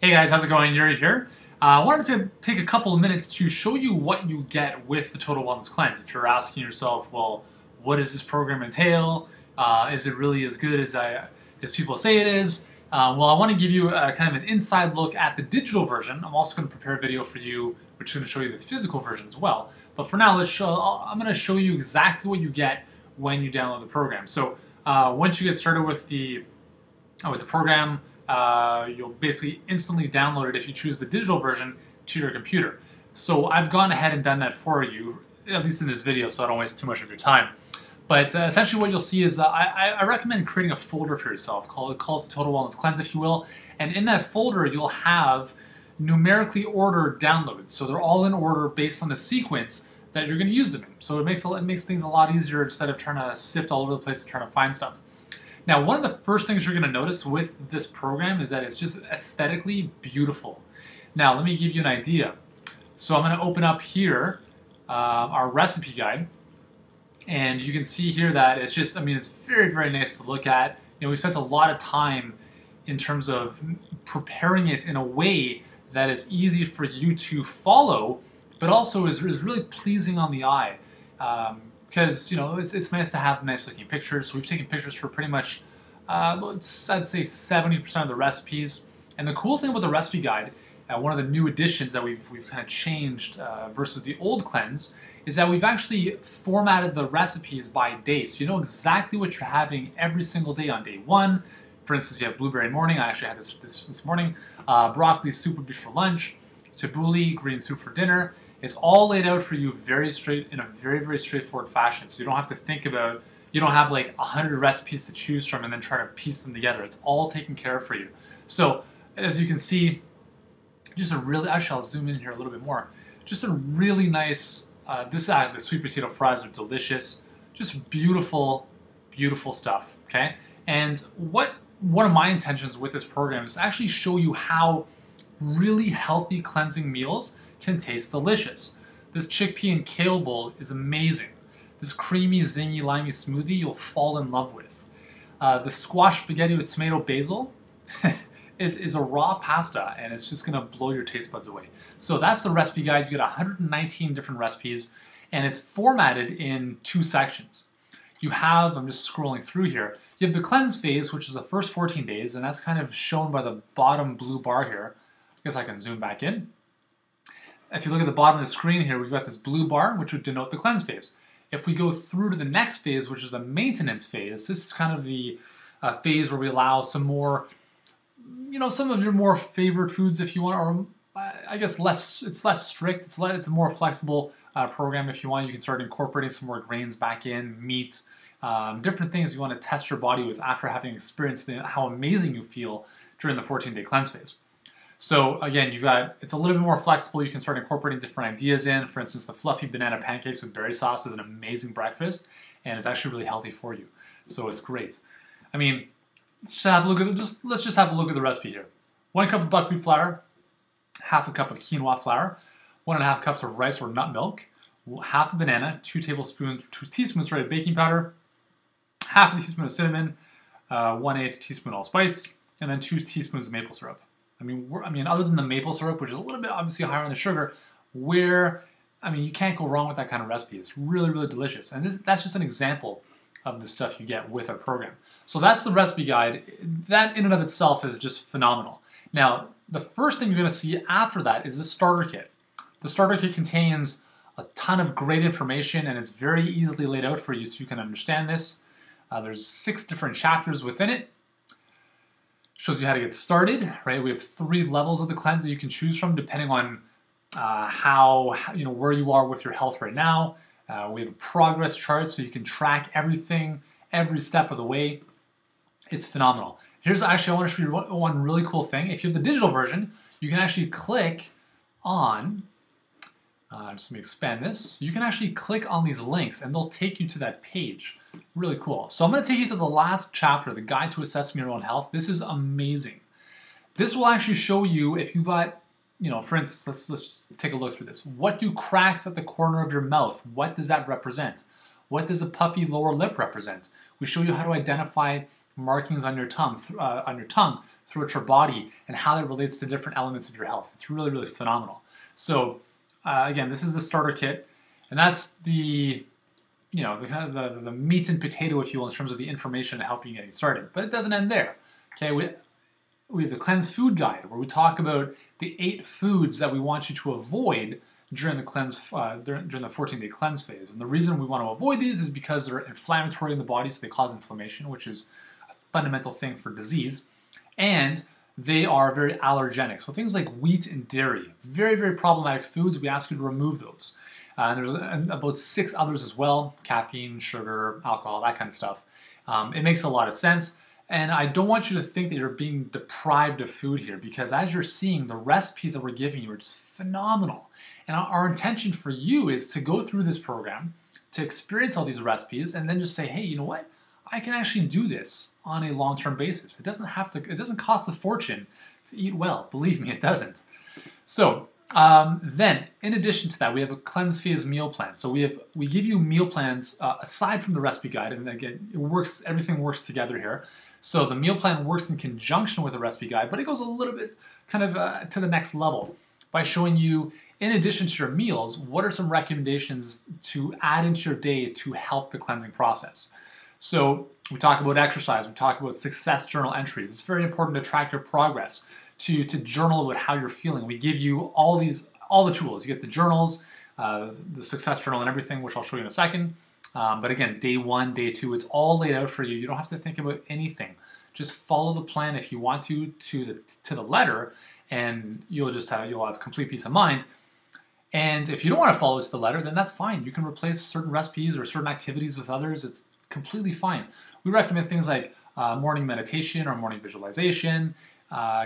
Hey guys, how's it going? Yuri here. I wanted to take a couple of minutes to show you what you get with the Total Wellness Cleanse. If you're asking yourself, well, what does this program entail? Is it really as good as people say it is? Well, I want to give you a kind of an inside look at the digital version. I'm also going to prepare a video for you, which is going to show you the physical version as well. But for now, I'm going to show you exactly what you get when you download the program. So once you get started with the program, you'll basically instantly download it if you choose the digital version to your computer. So I've gone ahead and done that for you, at least in this video, so I don't waste too much of your time. But essentially what you'll see is I recommend creating a folder for yourself, call it the Total Wellness Cleanse, if you will. And in that folder, you'll have numerically ordered downloads. So they're all in order based on the sequence that you're going to use them in. So it makes things a lot easier instead of trying to sift all over the place and trying to find stuff. Now, one of the first things you're going to notice with this program is that it's just aesthetically beautiful. Now, let me give you an idea. So I'm going to open up here our recipe guide, and you can see here that it's just, it's very, very nice to look at. We spent a lot of time in terms of preparing it in a way that is easy for you to follow, but also is really pleasing on the eye. Because it's nice to have nice looking pictures. So we've taken pictures for pretty much, I'd say 70% of the recipes. And the cool thing about the recipe guide, one of the new additions that we've kind of changed versus the old cleanse, is that we've actually formatted the recipes by day. So you know exactly what you're having every single day on day one. For instance, you have blueberry morning. I actually had this morning. Broccoli soup would be for lunch. Tabbouleh, green soup for dinner. It's all laid out for you in a very, very straightforward fashion. So you don't have to think about, you don't have like 100 recipes to choose from and then try to piece them together. It's all taken care of for you. So as you can see, just a really, actually I'll zoom in here a little bit more. Just a really nice, the sweet potato fries are delicious. Just beautiful, beautiful stuff, okay? And one of my intentions with this program is to actually show you how really healthy cleansing meals can taste delicious. This chickpea and kale bowl is amazing. This creamy, zingy, limey smoothie you'll fall in love with. The squash spaghetti with tomato basil is a raw pasta, and it's just going to blow your taste buds away. So that's the recipe guide. You get 119 different recipes, and it's formatted in 2 sections. You have, I'm just scrolling through here, you have the cleanse phase, which is the first 14 days, and that's kind of shown by the bottom blue bar here. I guess I can zoom back in. If you look at the bottom of the screen here, we've got this blue bar, which would denote the cleanse phase. If we go through to the next phase, which is the maintenance phase, this is kind of the phase where we allow some more, some of your more favorite foods if you want, or I guess it's less strict, it's a more flexible program if you want. You can start incorporating some more grains back in, meat, different things you want to test your body with after having experienced how amazing you feel during the 14-day cleanse phase. So again, it's a little bit more flexible. You can start incorporating different ideas in. For instance, the fluffy banana pancakes with berry sauce is an amazing breakfast, and it's actually really healthy for you. So it's great. Let's just have a look at the recipe here. 1 cup of buckwheat flour, half a cup of quinoa flour, 1.5 cups of rice or nut milk, half a banana, 2 teaspoons shredded baking powder, half a teaspoon of cinnamon, 1/8 teaspoon allspice, and then 2 teaspoons of maple syrup. Other than the maple syrup, which is a little bit obviously higher on the sugar, you can't go wrong with that kind of recipe. It's really, really delicious. And that's just an example of the stuff you get with our program. So that's the recipe guide. That in and of itself is just phenomenal. Now, the first thing you're going to see after that is the starter kit. The starter kit contains a ton of great information, and it's very easily laid out for you so you can understand this. There's 6 different chapters within it. Shows you how to get started, right? We have 3 levels of the cleanse that you can choose from depending on where you are with your health right now. We have a progress chart so you can track everything, every step of the way. It's phenomenal. I want to show you one really cool thing. If you have the digital version, you can actually click on, just let me expand this. You can actually click on these links and they'll take you to that page. Really cool. So I'm going to take you to the last chapter, the Guide to Assessing Your Own Health. This is amazing. This will actually show you if you've got, for instance, let's take a look through this. What do cracks at the corner of your mouth? What does that represent? What does a puffy lower lip represent? We show you how to identify markings on your tongue, throughout your body, and how that relates to different elements of your health. It's really, really phenomenal. So again, this is the starter kit, and that's the the meat and potato, if you will, in terms of the information to help you getting started. But it doesn't end there. Okay, we have the Cleanse Food Guide, where we talk about the 8 foods that we want you to avoid during the during the 14-day cleanse phase. And the reason we want to avoid these is because they're inflammatory in the body, so they cause inflammation, which is a fundamental thing for disease. And they are very allergenic. So things like wheat and dairy, very, very problematic foods. We ask you to remove those. There's about 6 others as well: caffeine, sugar, alcohol, that kind of stuff. It makes a lot of sense. And I don't want you to think that you're being deprived of food here, because as you're seeing, the recipes that we're giving you are just phenomenal. And our intention for you is to go through this program, to experience all these recipes, and then just say, hey, you know what? I can actually do this on a long-term basis. It doesn't cost a fortune to eat well. Believe me, it doesn't. So then, in addition to that, we have a cleanse phase meal plan. So we give you meal plans aside from the recipe guide, and again, everything works together here. So the meal plan works in conjunction with the recipe guide, but it goes a little bit kind of to the next level by showing you, in addition to your meals, what are some recommendations to add into your day to help the cleansing process. So we talk about exercise, we talk about success journal entries. It's very important to track your progress, to journal about how you're feeling. We give you all the tools. You get the journals, the success journal and everything, which I'll show you in a second. But again, day 1, day 2, it's all laid out for you. You don't have to think about anything. Just follow the plan if you want to the letter, and you'll have complete peace of mind. And if you don't want to follow it to the letter, then that's fine. You can replace certain recipes or certain activities with others. It's completely fine. We recommend things like morning meditation or morning visualization,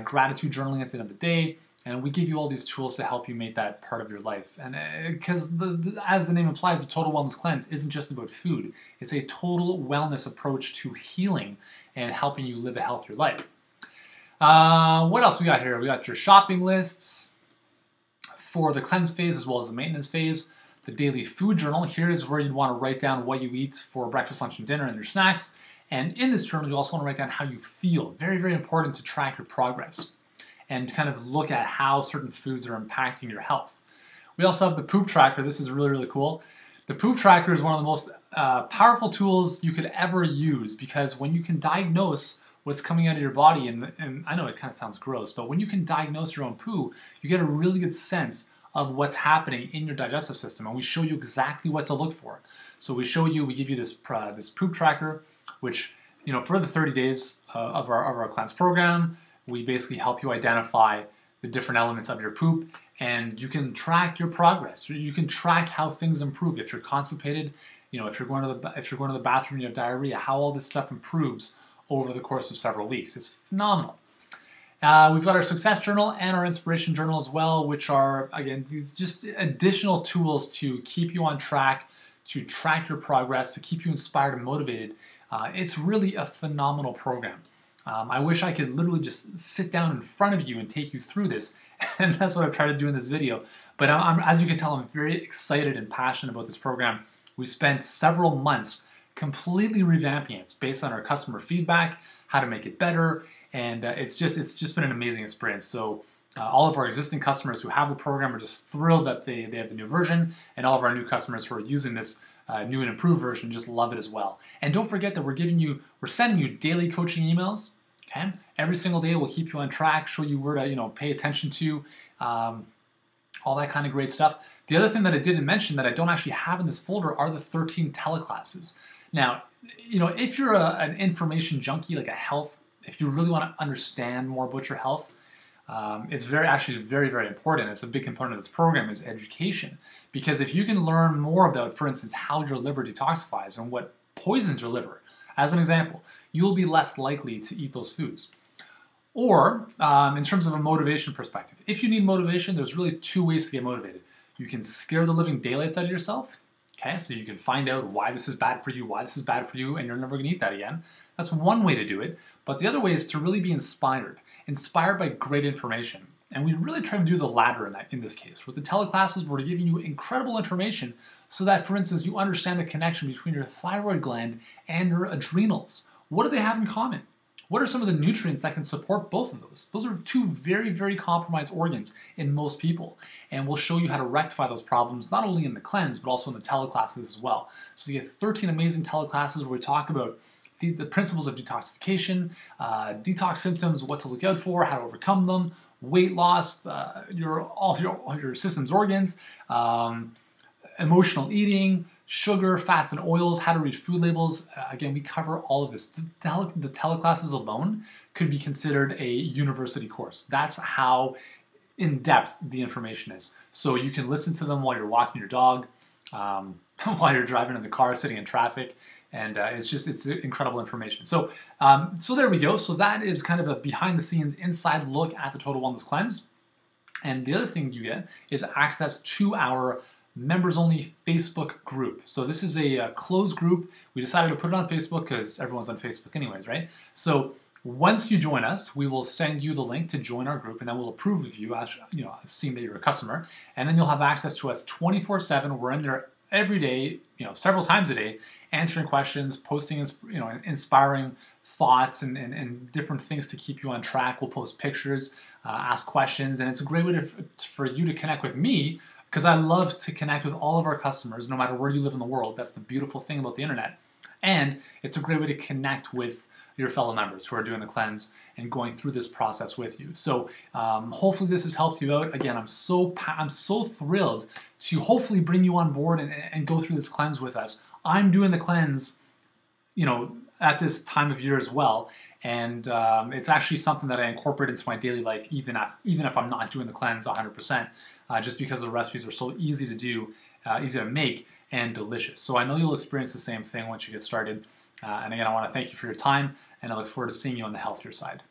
gratitude journaling at the end of the day, and we give you all these tools to help you make that part of your life. And because as the name implies, the Total Wellness Cleanse isn't just about food. It's a total wellness approach to healing and helping you live a healthier life. What else we got here? We got your shopping lists for the cleanse phase as well as the maintenance phase. The daily food journal. Here's where you'd want to write down what you eat for breakfast, lunch, and dinner and your snacks. And in this journal, you also want to write down how you feel. Very, very important to track your progress and kind of look at how certain foods are impacting your health. We also have the poop tracker. This is really, really cool. The poop tracker is one of the most powerful tools you could ever use, because when you can diagnose what's coming out of your body, and I know it kind of sounds gross, but when you can diagnose your own poo, you get a really good sense of what's happening in your digestive system, and we show you exactly what to look for. So we give you this poop tracker, which, for the 30 days of our cleanse program, we basically help you identify the different elements of your poop, and you can track your progress. You can track how things improve. If you're constipated, if you're going to the bathroom and you have diarrhea, how all this stuff improves over the course of several weeks. It's phenomenal. We've got our success journal and our inspiration journal as well, which are, again, these just additional tools to keep you on track, to track your progress, to keep you inspired and motivated. It's really a phenomenal program. I wish I could literally just sit down in front of you and take you through this, and that's what I've tried to do in this video. But as you can tell, I'm very excited and passionate about this program. We spent several months completely revamping it based on our customer feedback, how to make it better, and it's just been an amazing experience. So all of our existing customers who have the program are just thrilled that they have the new version, and all of our new customers who are using this new and improved version just love it as well. And don't forget that we're sending you daily coaching emails. Okay, every single day we'll keep you on track, show you where to pay attention to, all that kind of great stuff. The other thing that I didn't mention that I don't actually have in this folder are the 13 teleclasses. Now, if you're an information junkie, like if you really want to understand more about your health, it's very, very important. It's a big component of this program is education. Because if you can learn more about, for instance, how your liver detoxifies and what poisons your liver, as an example, you'll be less likely to eat those foods. Or, in terms of a motivation perspective, if you need motivation, there's really 2 ways to get motivated. You can scare the living daylights out of yourself. Okay, so you can find out why this is bad for you, and you're never going to eat that again. That's one way to do it. But the other way is to really be inspired by great information. And we really try to do the latter in this case. With the teleclasses, we're giving you incredible information so that, for instance, you understand the connection between your thyroid gland and your adrenals. What do they have in common? What are some of the nutrients that can support both of those? Those are two very, very compromised organs in most people. And we'll show you how to rectify those problems, not only in the cleanse, but also in the teleclasses as well. So you get 13 amazing teleclasses where we talk about the principles of detoxification, detox symptoms, what to look out for, how to overcome them, weight loss, all your system's organs, emotional eating, sugar, fats, and oils, how to read food labels. Again, we cover all of this. The teleclasses alone could be considered a university course. That's how in-depth the information is. So you can listen to them while you're walking your dog, while you're driving in the car, sitting in traffic, and it's incredible information. So there we go. So that is kind of a behind-the-scenes, inside look at the Total Wellness Cleanse. And the other thing you get is access to our members-only Facebook group. So this is a closed group. We decided to put it on Facebook because everyone's on Facebook anyways, right? So once you join us, we will send you the link to join our group, and then we'll approve of you, as seeing that you're a customer, and then you'll have access to us 24/7. We're in there every day, several times a day, answering questions, posting, inspiring thoughts and different things to keep you on track. We'll post pictures, ask questions, and it's a great way for you to connect with me, because I love to connect with all of our customers, no matter where you live in the world. That's the beautiful thing about the internet. And it's a great way to connect with your fellow members who are doing the cleanse and going through this process with you. So hopefully this has helped you out. Again, I'm so thrilled to hopefully bring you on board and go through this cleanse with us. I'm doing the cleanse, at this time of year as well. And it's actually something that I incorporate into my daily life, even if I'm not doing the cleanse 100%, just because the recipes are so easy to do, easy to make, and delicious. So I know you'll experience the same thing once you get started. And again, I want to thank you for your time, and I look forward to seeing you on the healthier side.